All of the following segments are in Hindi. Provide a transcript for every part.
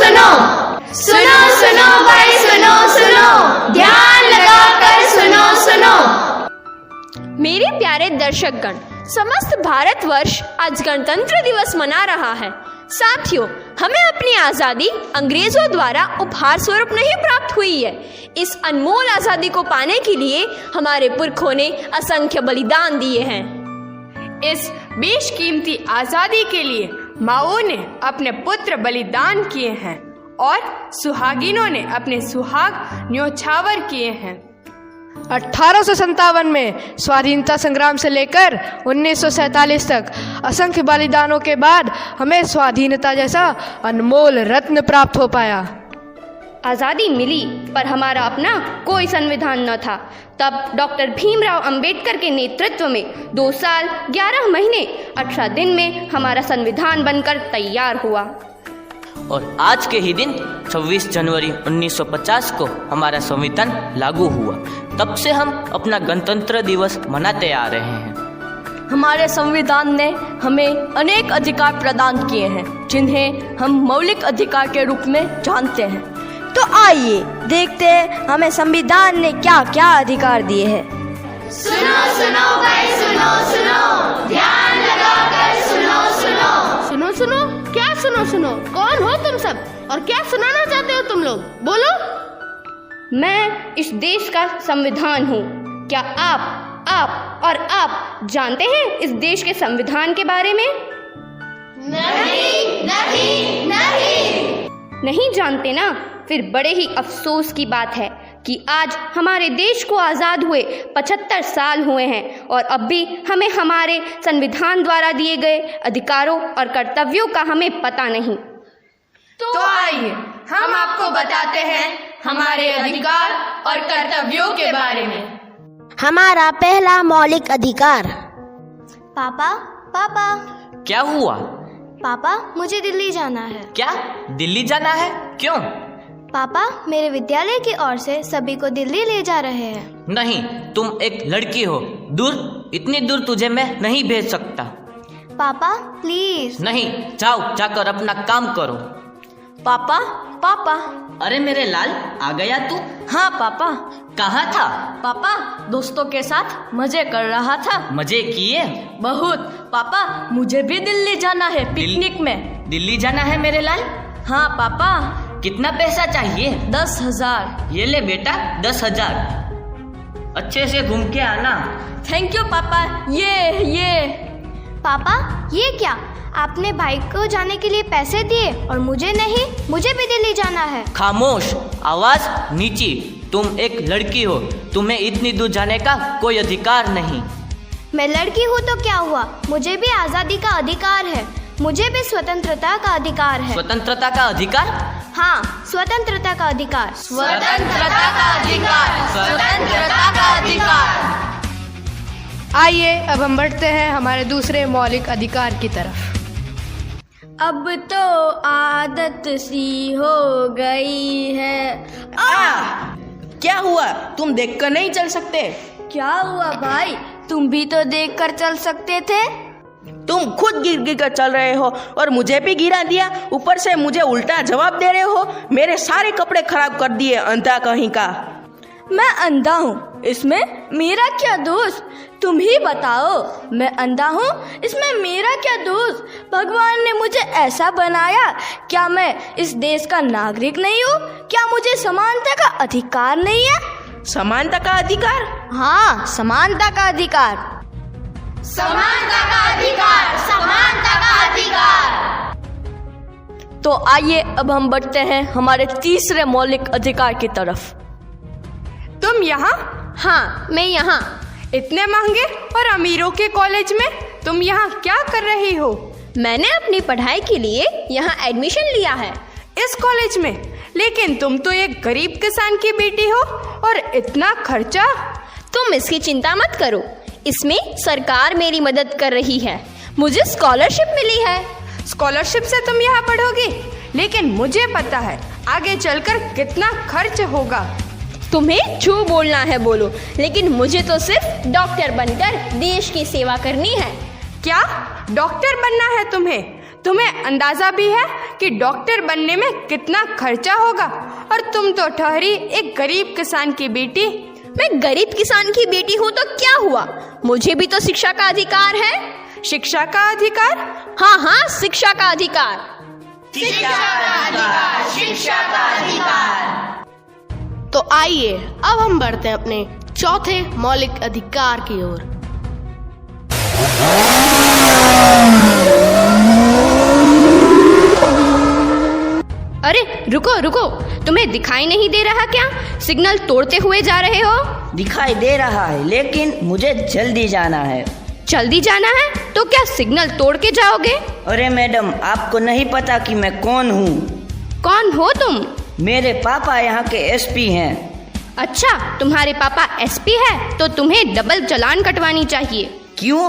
सुनो, सुनो सुनो भाई सुनो सुनो, ध्यान लगाकर सुनो सुनो। मेरे प्यारे दर्शकगण, समस्त भारतवर्ष आज गणतंत्र दिवस मना रहा है। साथियों, हमें अपनी आज़ादी अंग्रेजों द्वारा उपहार स्वरूप नहीं प्राप्त हुई है। इस अनमोल आज़ादी को पाने के लिए हमारे पुरखों ने असंख्य बलिदान दिए हैं। इस बेशकीमती आज़ादी के लिए माओ ने अपने पुत्र बलिदान किए हैं और सुहागिनों ने अपने सुहाग न्योछावर किए हैं। 1857 में स्वाधीनता संग्राम से लेकर 1947 तक असंख्य बलिदानों के बाद हमें स्वाधीनता जैसा अनमोल रत्न प्राप्त हो पाया। आज़ादी मिली पर हमारा अपना कोई संविधान न था। तब डॉक्टर भीमराव अंबेडकर के नेतृत्व में 2 साल 11 महीने 18 दिन में हमारा संविधान बनकर तैयार हुआ। और आज के ही दिन 26 जनवरी 1950 को हमारा संविधान लागू हुआ। तब से हम अपना गणतंत्र दिवस मनाते आ रहे हैं। हमारे संविधान ने हमें अनेक अधिकार प्रदान किए हैं, जिन्हें हम मौलिक अधिकार के रूप में जानते हैं। तो आइए देखते हैं हमें संविधान ने क्या क्या अधिकार दिए हैं। सुनो सुनो भाई सुनो सुनो, ध्यान लगाकर सुनो सुनो। सुनो सुनो, क्या सुनो सुनो? कौन हो तुम सब और क्या सुनाना चाहते हो तुम लोग? बोलो। मैं इस देश का संविधान हूँ। क्या आप और आप जानते हैं इस देश के संविधान के बारे में? नहीं नहीं नहीं। नहीं जानते ना? फिर बड़े ही अफसोस की बात है कि आज हमारे देश को आज़ाद हुए 75 साल हुए हैं और अब भी हमें हमारे संविधान द्वारा दिए गए अधिकारों और कर्तव्यों का हमें पता नहीं। तो आइए हम आपको बताते हैं हमारे अधिकार और कर्तव्यों के बारे में। हमारा पहला मौलिक अधिकार। पापा पापा क्या हुआ? पापा, मुझे दिल्ली जाना है। क्या दिल्ली जाना है? क्यों? पापा, मेरे विद्यालय की ओर से सभी को दिल्ली ले जा रहे हैं। नहीं, तुम एक लड़की हो, दूर, इतनी दूर तुझे मैं नहीं भेज सकता। पापा प्लीज। नहीं, जाओ, जाकर अपना काम करो। पापा पापा। अरे मेरे लाल, आ गया तू? हाँ पापा। कहाँ था? पापा, दोस्तों के साथ मजे कर रहा था। मजे किए? बहुत। पापा, मुझे भी दिल्ली जाना है पिकनिक में। दिल्ली जाना है मेरे लाल? हाँ पापा। कितना पैसा चाहिए? 10,000। ये ले बेटा, 10,000। अच्छे से घूम के आना। थैंक यू पापा। ये पापा, ये क्या? आपने भाई को जाने के लिए पैसे दिए और मुझे नहीं? मुझे भी दिल्ली जाना है। खामोश, आवाज नीची। तुम एक लड़की हो, तुम्हें इतनी दूर जाने का कोई अधिकार नहीं। मैं लड़की हूँ तो क्या हुआ? मुझे भी आज़ादी का अधिकार है। मुझे भी स्वतंत्रता का अधिकार है। स्वतंत्रता का अधिकार? हाँ, स्वतंत्रता का अधिकार। स्वतंत्रता का अधिकार, स्वतंत्रता का अधिकार। आइए अब हम बढ़ते हैं हमारे दूसरे मौलिक अधिकार की तरफ। अब तो आदत सी हो गई है। क्या हुआ? तुम देखकर नहीं चल सकते? क्या हुआ भाई? तुम भी तो देखकर चल सकते थे। तुम खुद गिर कर चल रहे हो और मुझे भी गिरा दिया। ऊपर से मुझे उल्टा जवाब दे रहे हो। मेरे सारे कपड़े खराब कर दिए, अंधा कहीं का। मैं अंधा हूँ, इसमें मेरा क्या दोष? तुम ही बताओ। मैं अंधा हूँ, इसमें मेरा क्या दोष? भगवान ने मुझे ऐसा बनाया, क्या मैं इस देश का नागरिक नहीं हूँ? क्या मुझे समानता का अधिकार नहीं है? समानता का अधिकार? हाँ, समानता का अधिकार। समानता का अधिकार, समानता का अधिकार। तो आइए अब हम बढ़ते हैं हमारे तीसरे मौलिक अधिकार की तरफ। तुम यहाँ? हाँ, मैं यहाँ। इतने महंगे और अमीरों के कॉलेज में तुम यहाँ क्या कर रही हो? मैंने अपनी पढ़ाई के लिए यहाँ एडमिशन लिया है। इस कॉलेज में? लेकिन तुम तो एक गरीब किसान की बेटी हो और इतना खर्चा। तुम इसकी चिंता मत करो, इसमें सरकार मेरी मदद कर रही है। मुझे स्कॉलरशिप मिली है। स्कॉलरशिप से तुम यहाँ पढ़ोगी? लेकिन मुझे पता है आगे चलकर कितना खर्च होगा। तुम्हें जो बोलना है बोलो, लेकिन मुझे तो सिर्फ डॉक्टर बनकर देश की सेवा करनी है। क्या डॉक्टर बनना है तुम्हें? तुम्हें अंदाजा भी है कि डॉक्टर बनने में कितना खर्चा होगा, और तुम तो ठहरी एक गरीब किसान की बेटी। मैं गरीब किसान की बेटी हूँ तो क्या हुआ, मुझे भी तो शिक्षा का अधिकार है। शिक्षा का अधिकार? हाँ हाँ, शिक्षा का अधिकार। तो आइए अब हम बढ़ते हैं अपने चौथे मौलिक अधिकार की ओर। अरे रुको रुको, तुम्हें दिखाई नहीं दे रहा क्या? सिग्नल तोड़ते हुए जा रहे हो। दिखाई दे रहा है, लेकिन मुझे जल्दी जाना है। जल्दी जाना है तो क्या सिग्नल तोड़ के जाओगे? अरे मैडम, आपको नहीं पता कि मैं कौन हूँ? कौन हो तुम? मेरे पापा यहाँ के एसपी हैं। अच्छा, तुम्हारे पापा एसपी है तो तुम्हें डबल चालान कटवानी चाहिए। क्यों?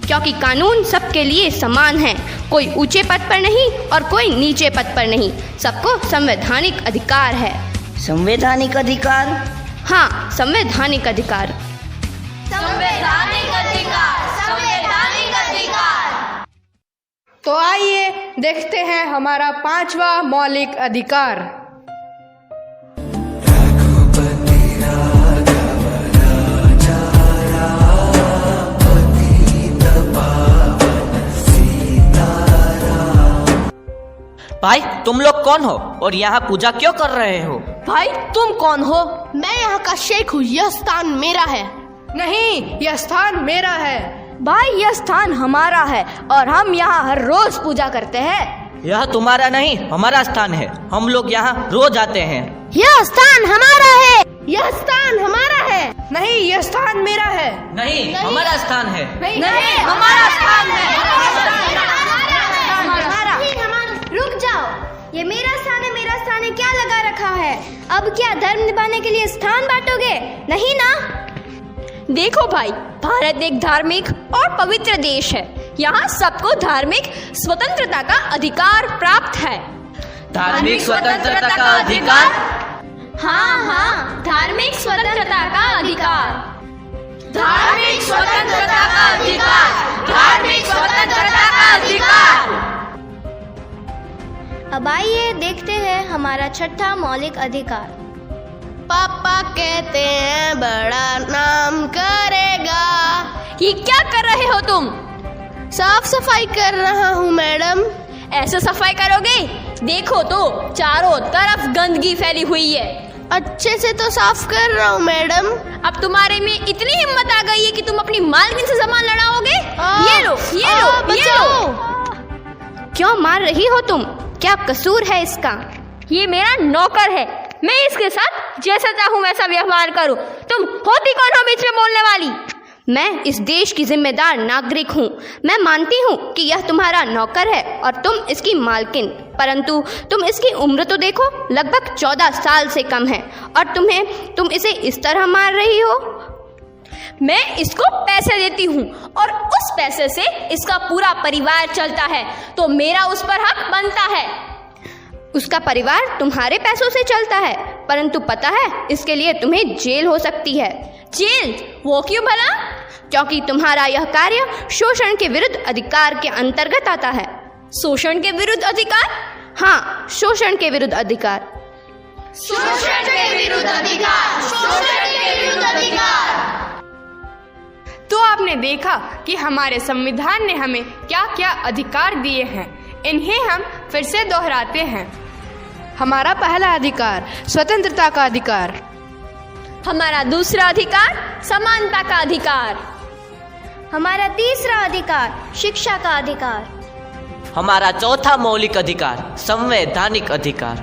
क्योंकि कानून सबके लिए समान है, कोई ऊंचे पद पर नहीं और कोई नीचे पद पर नहीं, सबको संवैधानिक अधिकार है। संवैधानिक अधिकार? हाँ, संवैधानिक अधिकार। संवैधानिक अधिकार, संवैधानिक अधिकार। तो आइए देखते हैं हमारा 5वां मौलिक अधिकार। भाई, तुम लोग कौन हो और यहाँ पूजा क्यों कर रहे हो? भाई तुम कौन हो? मैं यहाँ का शेख हूँ, यह स्थान मेरा है। नहीं, यह स्थान मेरा है। भाई यह स्थान हमारा है और हम यहाँ हर रोज पूजा करते हैं। यह तुम्हारा नहीं, हमारा स्थान है। हम लोग यहाँ रोज आते हैं। यह स्थान हमारा है। यह स्थान हमारा है। नहीं, यह स्थान मेरा है। नहीं, हमारा स्थान है। नहीं, हमारा स्थान है। रुक जाओ, ये मेरा स्थान है, क्या लगा रखा है? अब क्या धर्म निभाने के लिए स्थान बांटोगे? नहीं ना। देखो भाई, भारत एक धार्मिक और पवित्र देश है। यहाँ सबको धार्मिक स्वतंत्रता का अधिकार प्राप्त है। धार्मिक स्वतंत्रता का अधिकार? हाँ हाँ, धार्मिक स्वतंत्रता का अधिकार। धार्मिक स्वतंत्रता का अधिकार, धार्मिक स्वतंत्रता का अधिकार। अब आइए देखते हैं हमारा 6ठा मौलिक अधिकार। पापा कहते हैं बड़ा नाम करेगा। ये क्या कर रहे हो तुम? साफ सफाई कर रहा हूँ मैडम। ऐसे सफाई करोगे? देखो तो चारों तरफ गंदगी फैली हुई है। अच्छे से तो साफ कर रहा हूँ मैडम। अब तुम्हारे में इतनी हिम्मत आ गई है कि तुम अपनी मालकिन से सामान लड़ाओगे? ये लो, ये लो, ये लो। क्यों मार रही हो तुम? क्या कसूर है इसका? ये मेरा नौकर है, मैं इसके साथ जैसा चाहूँ वैसा व्यवहार करूँ। तुम होती कौन हो बीच में बोलने वाली? मैं इस देश की जिम्मेदार नागरिक हूँ। मैं मानती हूँ कि यह तुम्हारा नौकर है और तुम इसकी मालकिन, परंतु तुम इसकी उम्र तो देखो, लगभग 14 साल से कम है और तुम इसे इस तरह मार रही हो। मैं इसको पैसे देती हूँ और उस पैसे से इसका पूरा परिवार चलता है, तो मेरा उस पर हक बनता है। उसका परिवार तुम्हारे पैसों से चलता है, परंतु पता है इसके लिए तुम्हें जेल हो सकती है। जेल? वो क्यों भला? क्योंकि तुम्हारा यह कार्य शोषण के विरुद्ध अधिकार के अंतर्गत आता है। शोषण के विरुद्ध अधिकार? हाँ, शोषण के विरुद्ध अधिकार। शोषण के विरुद्ध अधिकार, शोषण के विरुद्ध अधिकार। तो आपने देखा कि हमारे संविधान ने हमें क्या क्या अधिकार दिए हैं। इन्हें हम फिर से दोहराते हैं। हमारा पहला अधिकार स्वतंत्रता का अधिकार। हमारा दूसरा अधिकार समानता का अधिकार। हमारा तीसरा अधिकार शिक्षा का अधिकार। हमारा चौथा मौलिक अधिकार संवैधानिक अधिकार।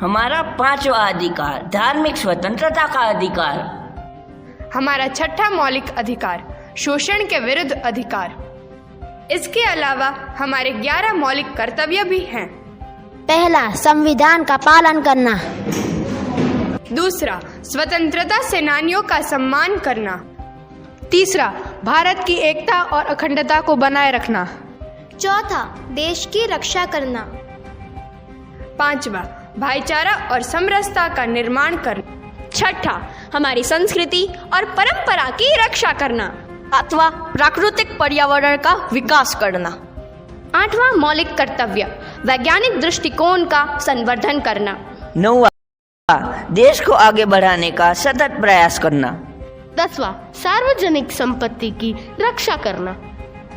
हमारा 5वां अधिकार धार्मिक स्वतंत्रता का अधिकार। हमारा 6ठा मौलिक अधिकार शोषण के विरुद्ध अधिकार। इसके अलावा हमारे 11 मौलिक कर्तव्य भी हैं। पहला, संविधान का पालन करना। दूसरा, स्वतंत्रता सेनानियों का सम्मान करना। तीसरा, भारत की एकता और अखंडता को बनाए रखना। चौथा, देश की रक्षा करना। पांचवा, भाईचारा और समरसता का निर्माण करना। छठा, हमारी संस्कृति और परंपरा की रक्षा करना। सातवां, प्राकृतिक पर्यावरण का विकास करना। 8वां मौलिक कर्तव्य वैज्ञानिक दृष्टिकोण का संवर्धन करना। 9वां देश को आगे बढ़ाने का सतत प्रयास करना। 10वां सार्वजनिक संपत्ति की रक्षा करना।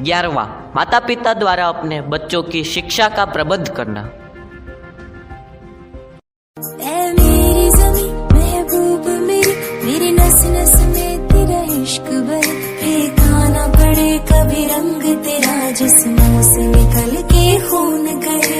11वां माता पिता द्वारा अपने बच्चों की शिक्षा का प्रबंध करना। मेरी ज़मीं महबूब मेरी नस नस में तेरा इश्क बहे, फेंकाना पड़े कभी रंग तेरा जिस्मों से निकल के खून गए।